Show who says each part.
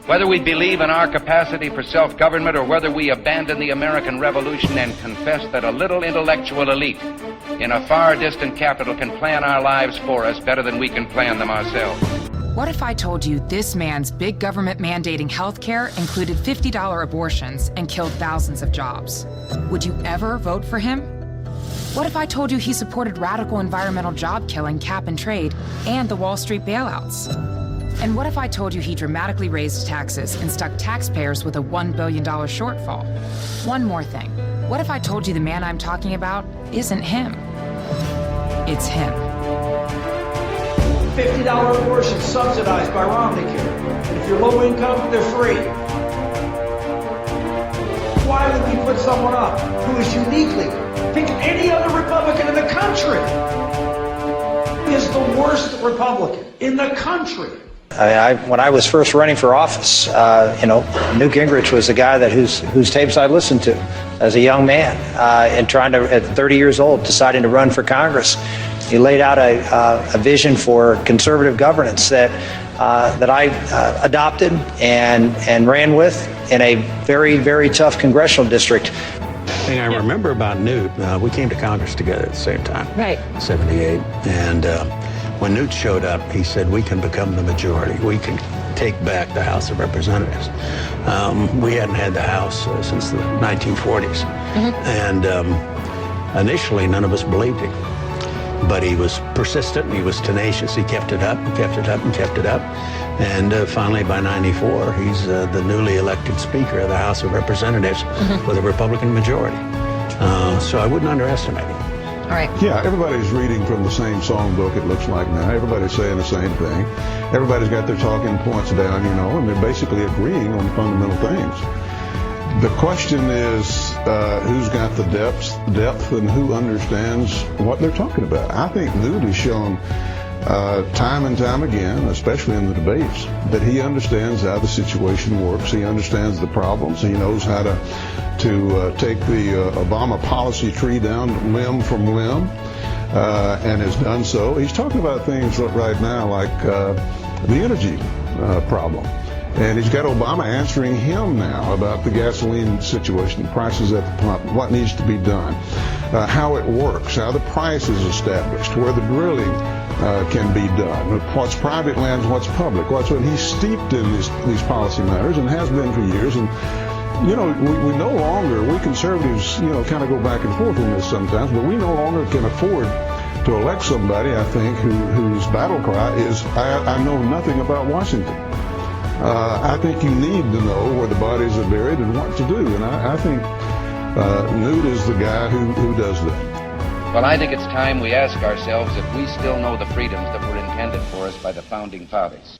Speaker 1: Whether we believe in our capacity for self-government or whether we abandon the American Revolution and confess that a little intellectual elite in a far distant capital can plan our lives for us better than we can plan them ourselves.
Speaker 2: What if I told you this man's big government mandating health care included $50 abortions and killed thousands of jobs? Would you ever vote for him? What if I told you he supported radical environmental job killing, cap and trade, and the Wall Street bailouts? And what if I told you he dramatically raised taxes and stuck taxpayers with a $1 billion shortfall? One more thing. What if I told you the man I'm talking about isn't him? It's him.
Speaker 3: $50 abortion subsidized by Romney care. And if you're low income, they're free. Why would we put someone up who is uniquely, pick any other Republican in the country, is the worst Republican in the country?
Speaker 4: When I was first running for office, Newt Gingrich was the guy whose tapes I listened to as a young man, and trying to, at 30 years old, deciding to run for Congress. He laid out a vision for conservative governance that I adopted and ran with in a very, very tough congressional district.
Speaker 5: The thing I remember about Newt, we came to Congress together at the same time,
Speaker 6: right?
Speaker 5: 78, and when Newt showed up, he said, "We can become the majority. We can take back the House of Representatives." We hadn't had the House since the 1940s, and initially none of us believed him. But he was persistent, and he was tenacious. He kept it up and kept it up and kept it up. And finally, by 94, he's the newly elected Speaker of the House of Representatives with a Republican majority. So I wouldn't underestimate him.
Speaker 6: All right.
Speaker 7: Yeah, everybody's reading from the same songbook, it looks like now. Everybody's saying the same thing. Everybody's got their talking points down, and they're basically agreeing on fundamental things. The question is, who's got the depth and who understands what they're talking about? I think Newt has shown time and time again, especially in the debates, that he understands how the situation works. He understands the problems. He knows how to take the Obama policy tree down limb from limb, and has done so. He's talking about things right now like the energy problem. And he's got Obama answering him now about the gasoline situation, prices at the pump, what needs to be done, how it works, how the price is established, where the drilling can be done, what's private lands, what's public. And he's steeped in these policy matters and has been for years. And we no longer, we conservatives, kind of go back and forth on this sometimes, but we no longer can afford to elect somebody, I think, whose battle cry is, I know nothing about Washington. I think you need to know where the bodies are buried and what to do. And I think Newt is the guy who does that.
Speaker 1: Well, I think it's time we ask ourselves if we still know the freedoms that were intended for us by the Founding Fathers.